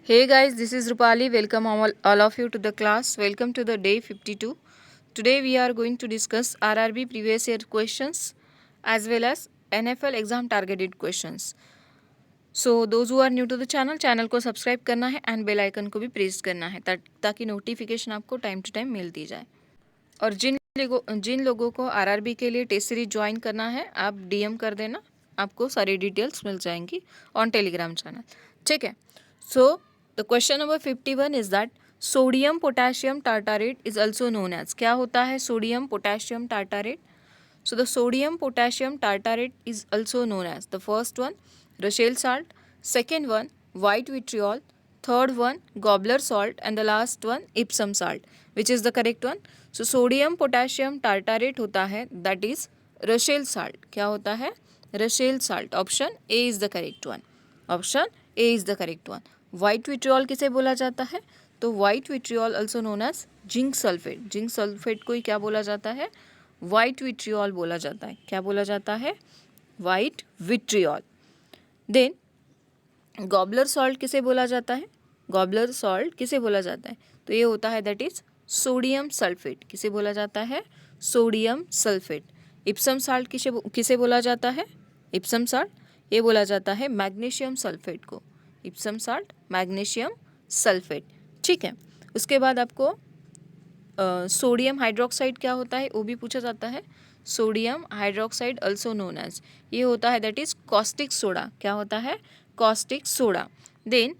Hey guys, this is Rupali. Welcome all of you to the class. Welcome to the day 52. Today we are going to discuss RRB previous year questions as well as NFL exam targeted questions. So those who are new to the channel को subscribe करना है and bell icon को भी press करना है ताकि notification आपको time to time मिलती जाए। और जिन लोगों को RRB के लिए टेस्ट सीरीज ज्वाइन करना है आप DM कर देना, आपको सारी डिटेल्स मिल जाएंगी ऑन टेलीग्राम चैनल। ठीक है। So the question number 51 is that sodium potassium tartrate is also known as. क्या होता है sodium potassium tartrate? So the sodium potassium tartarate is also known as the first one Rochelle salt, second one white vitriol, third one gobbler salt and the last one Epsom salt. Which is the correct one? So sodium potassium tartarate होता है that is Rochelle salt. क्या होता है? Rochelle salt. Option A is the correct one. Option A is the correct one. White vitriol किसे बोला जाता है? तो white vitriol also known as zinc sulphate. Zinc sulphate को ही क्या बोला जाता है? वाइट विट्रियोल बोला जाता है। क्या बोला जाता है? White vitriol. देन गॉबलर सॉल्ट किसे बोला जाता है? गॉबलर सॉल्ट किसे बोला जाता है? तो ये होता है दैट इज सोडियम सल्फेट। किसे बोला जाता है? Sodium sulphate. इप्सम साल्ट किसे बोला जाता है? इप्सम साल्ट ये बोला जाता है मैग्नीशियम सल्फेट को। Epson salt magnesium sulphate. ठीक है। उसके बाद आपको सोडियम हाइड्रोक्साइड क्या होता है वो भी पूछा जाता है। Sodium hydroxide also known as, ये होता है दैट इज कॉस्टिक सोडा। क्या होता है? Caustic soda. Then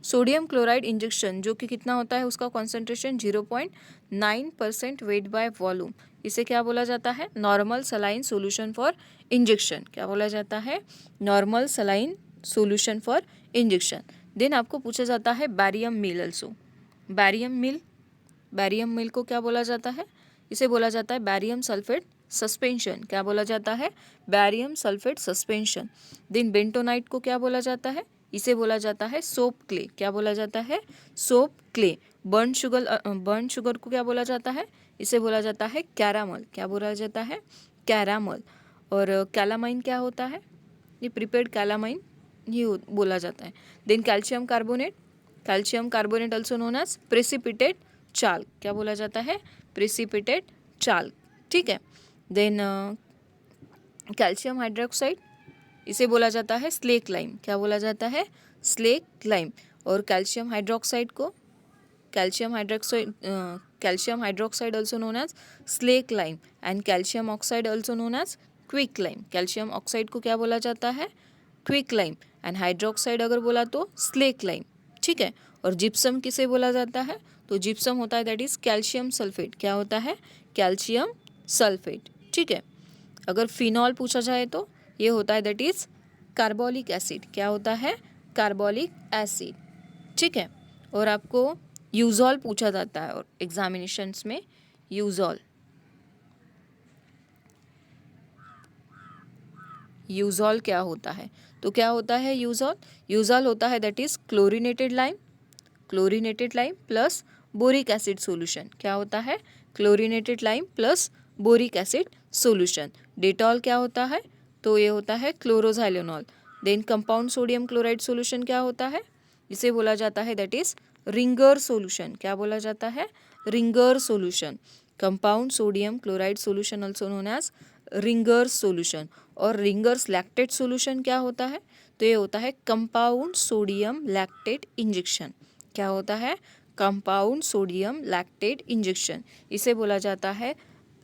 sodium chloride injection जो कि कितना होता है उसका कॉन्सेंट्रेशन 0.9% वेट बाय वॉल्यूम, इसे क्या बोला जाता है? Normal saline solution for injection. क्या बोला जाता है? Normal saline solution for injection. Then आपको पूछा जाता है barium meal also. Barium meal को क्या बोला जाता है? इसे बोला जाता है बैरियम सल्फेट सस्पेंशन। क्या बोला जाता है? Barium sulphate suspension. Then bentonite को क्या बोला जाता है? इसे बोला जाता है सोप क्ले। क्या बोला जाता है? Soap clay. बर्न शुगर को क्या बोला जाता है? इसे बोला जाता है कैरामल। क्या बोला जाता है? कैरामल। और कैलामाइन क्या होता है? ये प्रिपेयर्ड कैलामाइन ये बोला जाता है। Then calcium carbonate also known as precipitate chalk. क्या बोला जाता है? Precipitate chalk. ठीक है। देन कैल्शियम हाइड्रोक्साइड इसे बोला जाता है स्लेक लाइम। क्या बोला जाता है? Slake lime. और calcium hydroxide also known as slake lime and calcium oxide also known as quick lime. Calcium oxide को क्या बोला जाता है? क्विक लाइम एंड हाइड्रोक्साइड अगर बोला तो स्लेक लाइम। ठीक है। और जिप्सम किसे बोला जाता है? तो जिप्सम होता है दैट इज कैल्शियम सल्फेट। क्या होता है? Calcium sulphate. ठीक है। अगर फिनॉल पूछा जाए तो ये होता है दैट इज कार्बोलिक एसिड। क्या होता है? Carbolic acid. ठीक है। और आपको यूजॉल पूछा जाता है और एग्जामिनेशंस में यूजॉल क्या होता है? तो क्या होता है यूजॉल होता है that is chlorinated lime plus boric acid solution. क्या होता है? Chlorinated lime plus boric acid solution. Dettol क्या होता है? तो ये होता है chloroxylenol. Then compound sodium chloride solution क्या होता है? इसे बोला जाता है दैट इज रिंगर सॉल्यूशन। क्या बोला जाता है? Ringer solution. Compound sodium chloride solution also known as Ringer's solution. और रिंगर्स लैक्टेट सॉल्यूशन क्या होता है? तो ये होता है कंपाउंड सोडियम लैक्टेट इंजेक्शन। क्या होता है? Compound sodium lactate injection. इसे बोला जाता है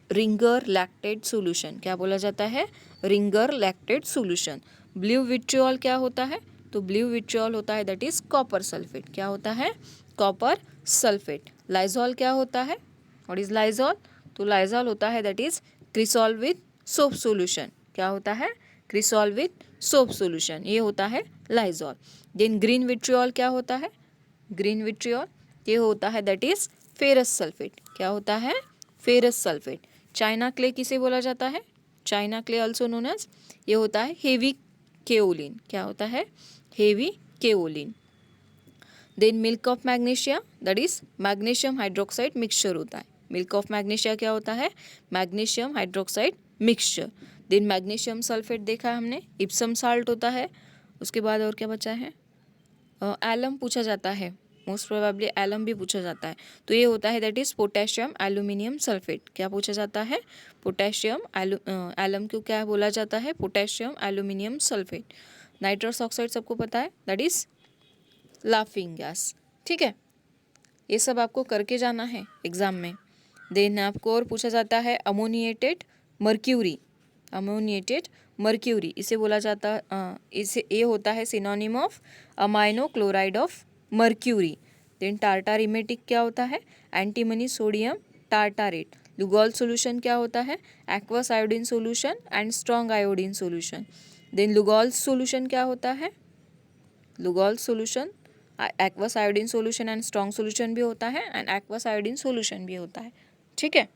रिंगर लैक्टेट सॉल्यूशन। क्या बोला जाता है? Ringer lactate solution. Blue vitriol क्या होता है? तो ब्लू विट्रियोल होता है दैट इज कॉपर सल्फेट। क्या होता है? Copper sulphate. लाइजॉल क्या होता है? What is Lysol? तो लाइजॉल होता है that is cresol with soap solution. क्या होता है? Cresol with soap solution. ये होता है लाइजॉल। देन ग्रीन विट्रियोल क्या होता है? ग्रीन विट्रियोल ये होता है दैट इज फेरस सल्फेट। क्या होता है? Ferrous sulphate. चाइना क्ले किसे बोला जाता है? China clay also known as ये होता है हेवी केओलिन। क्या होता है? Heavy kaolin. Then milk of magnesia that is magnesium hydroxide mixture होता है। मिल्क ऑफ मैग्नीशिया क्या होता है? Magnesium hydroxide mixture. Then magnesium sulphate देखा है हमने। इप्सम साल्ट होता है उसके बाद और क्या बचा है, एलम पूछा जाता है, मोस्ट प्रोबेबली एलम भी पूछा जाता है। तो ये होता है that is potassium aluminium sulphate. क्या पूछा जाता है, पोटेशियम एलम को क्या बोला जाता है, potassium aluminium sulphate. Nitrous oxide सबको पता है, दैट इज लाफिंग गैस। ठीक है, ये सब आपको करके जाना है एग्जाम में। देन आपको और पूछा जाता है अमोनिएटेड मर्क्यूरी, अमोनिएटेड मर्क्यूरी इसे बोला जाता, इसे ये होता है synonym of amino chloride of mercury. Then tartar emetic क्या होता है, antimony sodium tartrate. Lugol solution क्या होता है, aqueous iodine solution and strong iodine solution. Then Lugol solution क्या होता है, Lugol solution aqueous iodine solution and strong solution भी होता है एंड एक्वस आयोडीन सोल्यूशन भी होता है। ठीक है,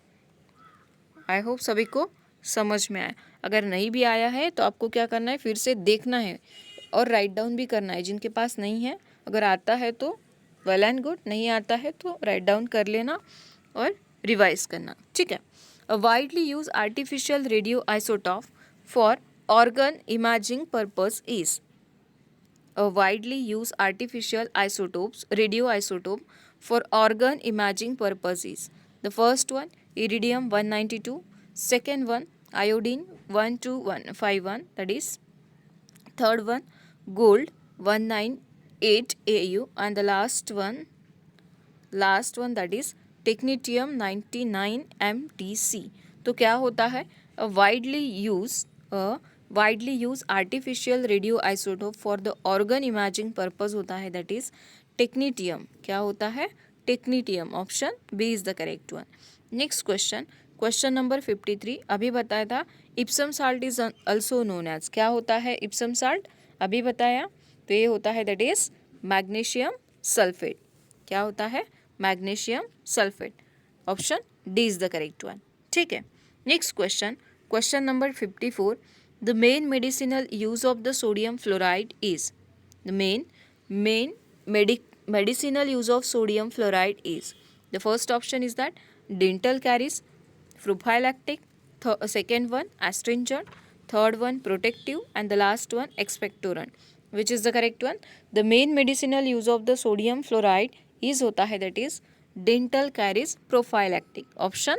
आई होप सभी को समझ में आया। अगर नहीं भी आया है तो आपको क्या करना है, फिर से देखना है और राइट डाउन भी करना है। जिनके पास नहीं है, अगर आता है तो वेल एंड गुड, नहीं आता है तो राइट डाउन कर लेना और रिवाइज करना। ठीक है, a widely use artificial radio isotope for organ imaging purpose is, a widely used artificial isotopes, radioisotope for organ imaging purposes. The first one, iridium 192, second one, iodine 12151, that is, third one, gold 198 AU, and the last one that is technetium 99 MTC. तो क्या होता है, widely use artificial radio isotope for the organ imaging purpose होता है, that is technetium. क्या होता है, technetium. Option B is the correct one. Next question, question number 53। अभी बताया था Epsom salt is also known as, क्या होता है इप्सम साल्ट, अभी बताया। तो ये होता है दैट इज मैग्नीशियम सल्फेट। क्या होता है, magnesium sulphate. Option D is the correct one. ठीक है, next question, question number 54। The main medicinal use of the sodium fluoride is, the main medicinal use of sodium fluoride is, the first option is that dental caries, prophylactic, second one astringent, third one protective, and the last one expectorant. Which is the correct one? The main medicinal use of the sodium fluoride is होता है, that is dental caries, prophylactic. Option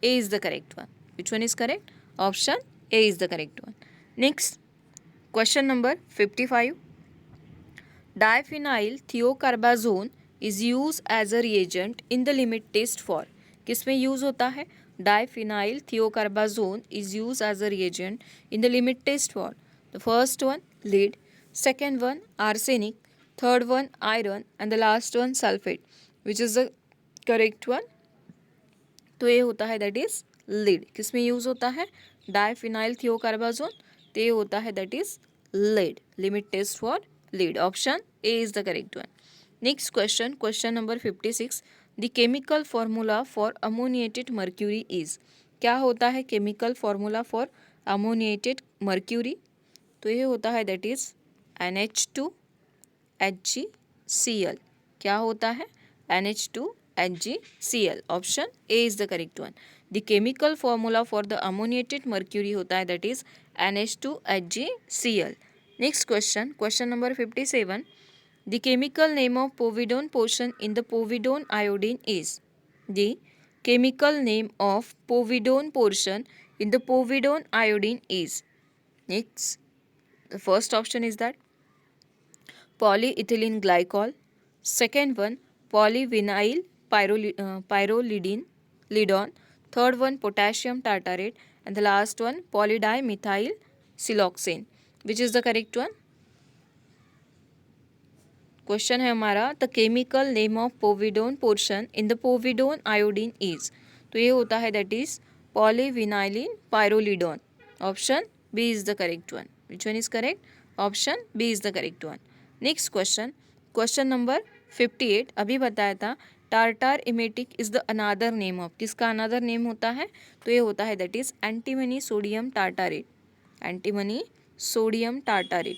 A is the correct one. Which one is correct? Option A is the correct one. Next, question number 55. Diphenyl thiocarbazone is used as a reagent in the limit test for, किसमें use होता है, diphenyl thiocarbazone is used as a reagent in the limit test for, the first one lead, second one arsenic, third one iron, and the last one sulfate. Which is the correct one? तो ये होता है that is lead. किसमें use होता है, diphenyl thiocarbazone, तो ये होता है that is lead, limit test for lead. Option A is the correct one. Next question, question number 56। The chemical formula for ammoniated mercury is, क्या होता है chemical formula for ammoniated mercury, तो ये होता है दैट इज NH2HgCl। क्या होता है, NH2HgCl। Option A is the correct one. The chemical formula for the ammoniated mercury होता है that is NH2HgCl। Next question, question number 57। The chemical name of povidone portion in the povidone iodine is, the chemical name of povidone portion in the povidone iodine is, next the first option is that polyethylene glycol, second one polyvinyl pyrrolidone, third one potassium tartarate, and the last one polydimethyl siloxane. Which is the correct one? क्वेश्चन है हमारा the chemical name of povidone portion in the povidone iodine is, तो ये होता है that is polyvinyl pyrrolidone. Option B is the correct one. Which one is correct? Option B is the correct one. Next question, question number 58। अभी बताया था tartar emetic is the another name of, किसका another name होता है, तो ये होता है that is antimony sodium टार्टारेट, antimony sodium tartrate.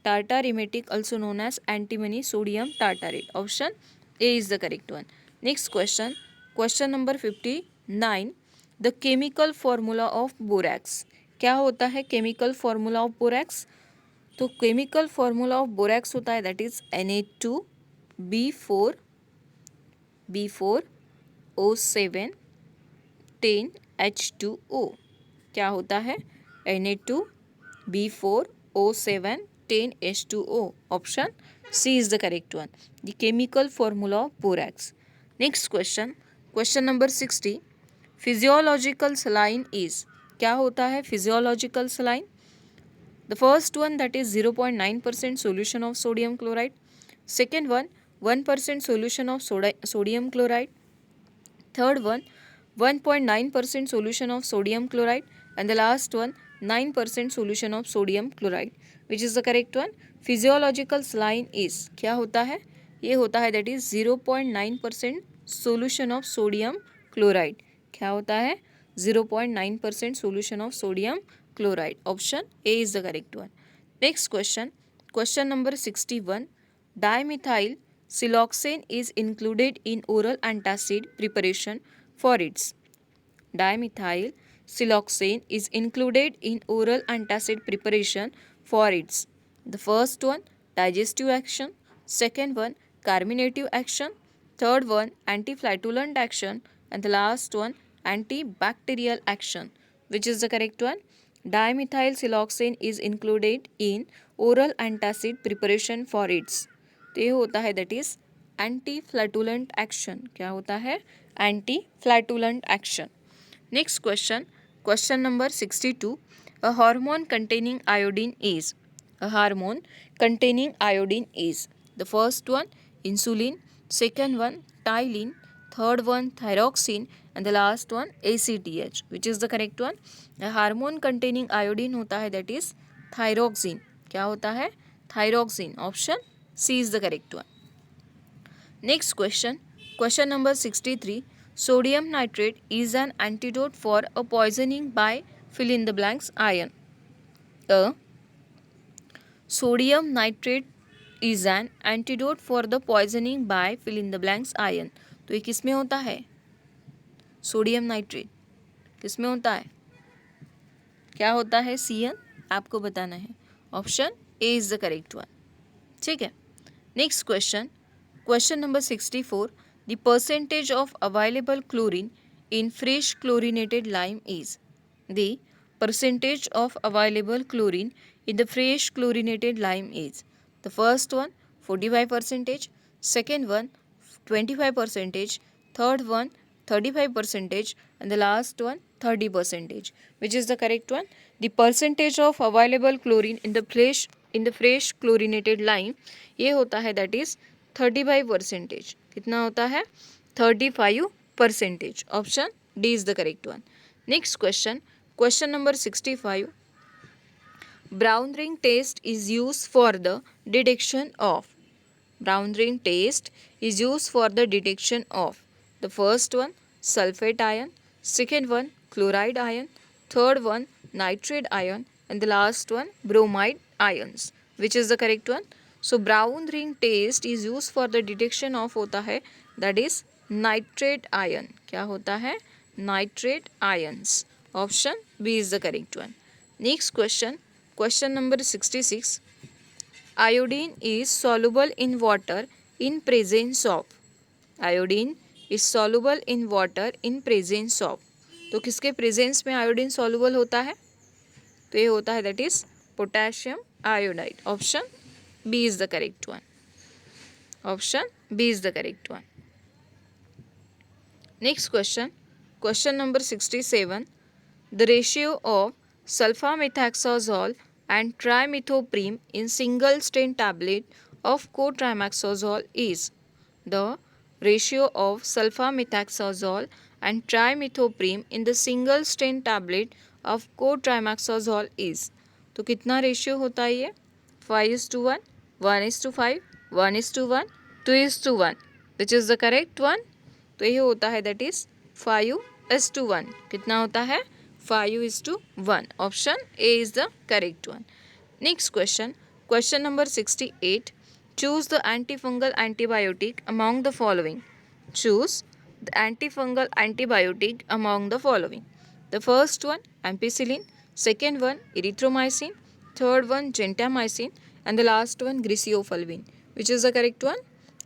Tartar emetic also known as antimony sodium tartarate. Option A is the correct one. Next question, question number 59. The chemical formula of borax. क्या होता है chemical formula of borax? तो chemical formula of borax होता है that is Na2B4O7 10H2O। क्या होता है? Na2B4O7 10H2O। Option C is the correct one, the chemical formula of borax. Next question, question number 60, physiological saline is. क्या होता है physiological saline? The first one that is 0.9% solution of sodium chloride. Second one 1% solution of sodium chloride. Third one 1.9% solution of sodium chloride. And the last one 9% solution of sodium chloride. Which is the correct one? Physiological saline is क्या होता है? ये होता है that is 0.9% solution of sodium chloride. क्या होता है? 0.9% solution of sodium chloride. Option A is the correct one. Next question, question number 61. Dimethyl siloxane is included in oral antacid preparation for its. Dimethyl siloxane is included in oral antacid preparation for its. The first one digestive action, second one carminative action, third one anti-flatulent action, and the last one antibacterial action. Which is the correct one? Dimethyl siloxane is included in oral antacid preparation for its. तो ये होता है that is anti-flatulent action. क्या होता है? Anti-flatulent action. Next question, question number 62. A hormone containing iodine is. A hormone containing iodine is. The first one insulin, second one tyline, third one thyroxine, and the last one ACTH. Which is the correct one? A hormone containing iodine होता है that is thyroxine. क्या होता है? Thyroxine. Option C is the correct one. Next question, question number 63. Sodium nitrate is an antidote for a poisoning by fill in the blanks iron. A sodium nitrate is an antidote for the poisoning by fill in the blanks iron. तो ये किस में होता है? Sodium nitrate किस में होता है? क्या होता है? CN आपको बताना है. Option A is the correct one. ठीक है. Next question, question number 64. The percentage of available chlorine in fresh chlorinated lime is. The percentage of available chlorine in the fresh chlorinated lime is. The first one 45%, second one 25%, third one 35%, and the last one 30%. Which is the correct one? The percentage of available chlorine in the fresh chlorinated lime ये होता है that is 35%. कितना होता है? 35%. Option D is the correct one. Next question, question number 65. Brown ring test is use for the detection of. Brown ring test is use for the detection of. The first one sulphate ion, second one chloride ion, third one nitrate ion, and the last one bromide ions. Which is the correct one? So brown ring test is use for the detection of होता है that is nitrate ion. क्या होता है? Nitrate ions. Option B is the correct one. Next question, question number 66. Iodine is soluble in water in presence of. Iodine is soluble in water in presence of. तो किसके presence में iodine soluble होता है? तो ये होता है that is potassium iodide. Option B is the correct one. Option B is the correct one. Next question, question number 67. The ratio of sulfamethoxazole and trimethoprim in single strain tablet of cotrimoxazole is. The ratio of sulfamethoxazole and trimethoprim in the single strain tablet of cotrimoxazole is. तो कितना ratio होता है ये? 5:1, 1:5, 1:1, 2:1. Which is the correct one? तो ये होता है that is 5:1. कितना होता है? 5:1. Option A is the correct one. Next question, question number 68. Choose the antifungal antibiotic among the following. Choose the antifungal antibiotic among the following. The first one ampicillin, second one erythromycin, third one gentamicin, and the last one griseofulvin. Which is the correct one?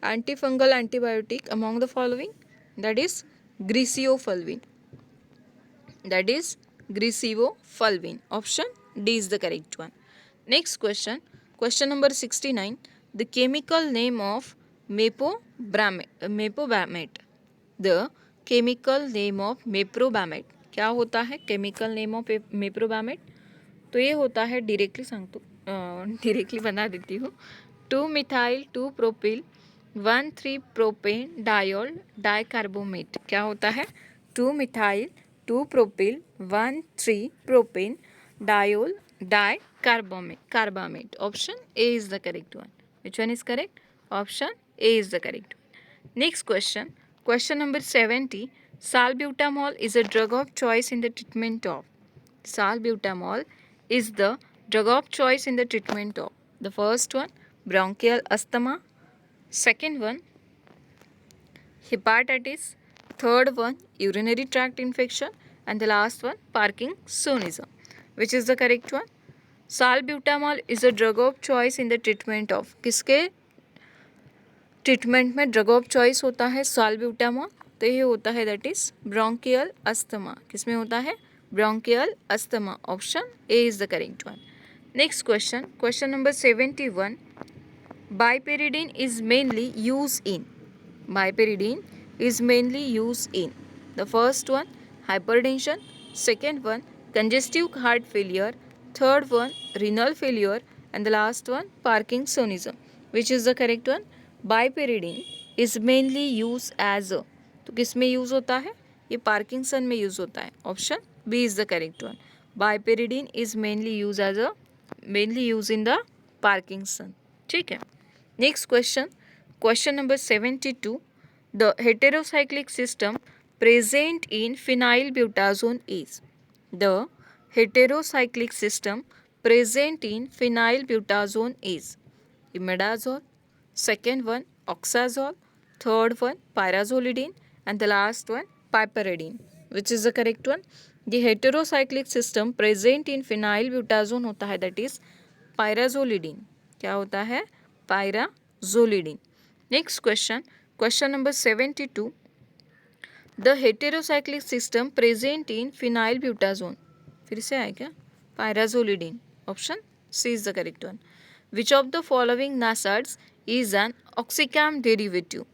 Antifungal antibiotic among the following, that is griseofulvin. That is griseofulvin. Option D is the correct one. Next question. Question number 69. The chemical name of mepobamate. The chemical name of meprobamate. क्या होता है chemical name of meprobamate? तो ये होता है, directly बना देती हूँ, 2-methyl 2-propyl 1,3-प्रोपेन डायोल डाइकार्बोमेट. क्या होता है? 2-methyl 2-propyl propane diol dicarbamate. Option A is the correct one. Which one is correct? Option A is the correct one. Next question. Question number 70. Salbutamol is a drug of choice in the treatment of. Salbutamol is the drug of choice in the treatment of. The first one, bronchial asthma. Second one, hepatitis. Third one, urinary tract infection. And the last one, Parkinsonism. Which is the correct one? Salbutamol is a drug of choice in the treatment of. किसके treatment में drug of choice होता है साल्ब्यूटामॉल? तो ये होता है that is bronchial asthma. किसमें होता है? Bronchial asthma. Option A is the correct one. Next question. Question number 71. Piperidine is mainly used in. Piperidine is mainly used in. The first one, hypertension. Second one, congestive heart failure. Third one, renal failure. And the last one, Parkinsonism. Which is the correct one? Piperidine is mainly used as a. तो किस में use होता है? ये Parkinson में use होता है. Option B is the correct one. Piperidine is mainly used in the Parkinson. ठीक है. Next question. Question number 72. The heterocyclic system present in phenylbutazone is. The heterocyclic system present in phenylbutazone is imidazole. Second one, oxazole. Third one, pyrazolidine. And the last one, piperidine. Which is the correct one? The heterocyclic system present in phenylbutazone होता है, that is pyrazolidine. क्या होता है? Pyrazolidine. Next question. Question number 72. The heterocyclic system present in phenylbutazone. फिर से आए क्या? Pyrazolidine. Option C is the correct one. Which of the following NSAIDs is an oxycam derivative?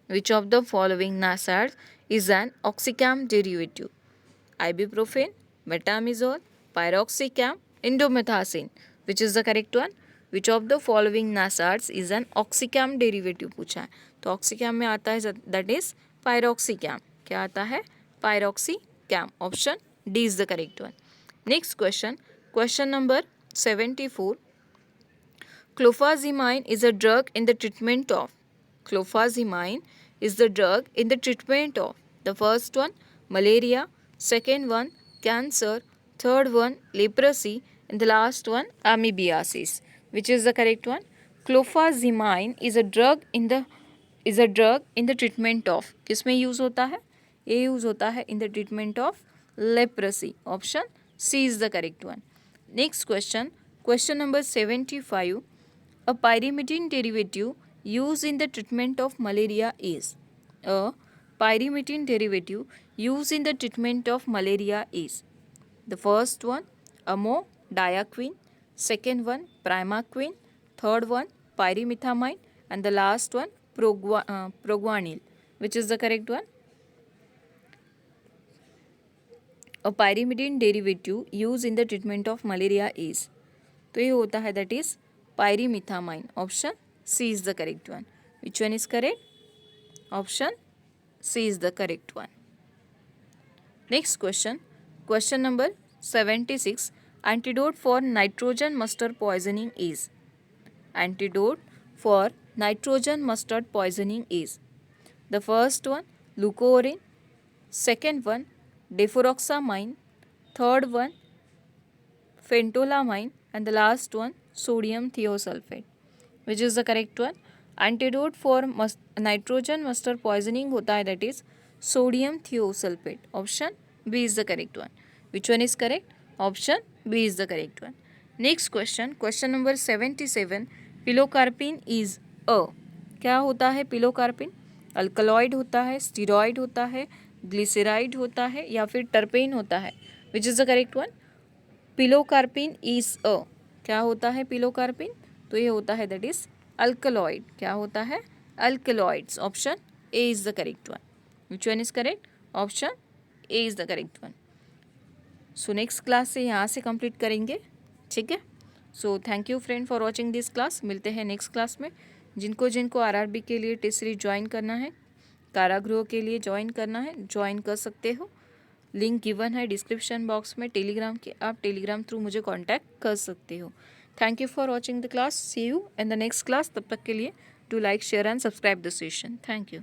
Which of the following NSAIDs is an oxycam derivative? Ibuprofen, metamizole, piroxicam, indomethacin. Which is the correct one? Which of the following NSAIDs is an oxycam derivative पूछा है. तो oxycam में आता है that is pyroxicam. क्या आता है? Pyroxicam. Option D is the correct one. Next question. Question number 74. Clofazimine is a drug in the treatment of. Clofazimine is the drug in the treatment of. The first one, malaria. Second one, cancer. Third one, leprosy. And the last one, amoebiasis. Which is the correct one? Clofazimine is a drug in the treatment of. किसमें use होता है? ये use होता है in the treatment of leprosy. Option C is the correct one. Next question. Question number 75. A pyrimidine derivative used in the treatment of malaria is. A pyrimidine derivative used in the treatment of malaria is. The first one, amodiaquine. Second one, primaquine. Third one, pyrimethamine. And the last one, proguanil. Which is the correct one? A pyrimidine derivative used in the treatment of malaria is. तो ये होता है that is pyrimethamine. Option C is the correct one. Which one is correct? Option C is the correct one. Next question. Question number 76. Antidote for nitrogen mustard poisoning is. Antidote for nitrogen mustard poisoning is. The first one, leucovorin. Second one, defuroxamine. Third one, phentolamine. And the last one, sodium thiosulfate. Which is the correct one? Antidote for nitrogen mustard poisoning होता है, that is sodium thiosulfate. Option B is the correct one. Which one is correct? Option B is the correct one. Next question, question number 77, pilocarpine is a, क्या होता है pilocarpine? Alkaloid होता है, steroid होता है, glyceride होता है या फिर टर्पेन होता है? Which is the correct one? Pilocarpine is a, क्या होता है पिलोकार्पिन? तो ये होता है दैट इज अल्कलॉइड। क्या होता है? Alkaloids. Option A is the correct one. Which one is correct? Option A is the correct one. So next class से यहाँ से कंप्लीट करेंगे, ठीक है। So thank you friend for watching this class. मिलते हैं नेक्स्ट क्लास में। जिनको जिनको आरआरबी के लिए टेस्ट सीरीज ज्वाइन करना है, कारागृह के लिए ज्वाइन करना है, ज्वाइन कर सकते हो। लिंक गिवन है डिस्क्रिप्शन बॉक्स में टेलीग्राम के, आप टेलीग्राम थ्रू मुझे कांटेक्ट कर सकते हो। Thank you for watching the class. See you in the next class. तब तक के लिए do like, share and subscribe the session. Thank you.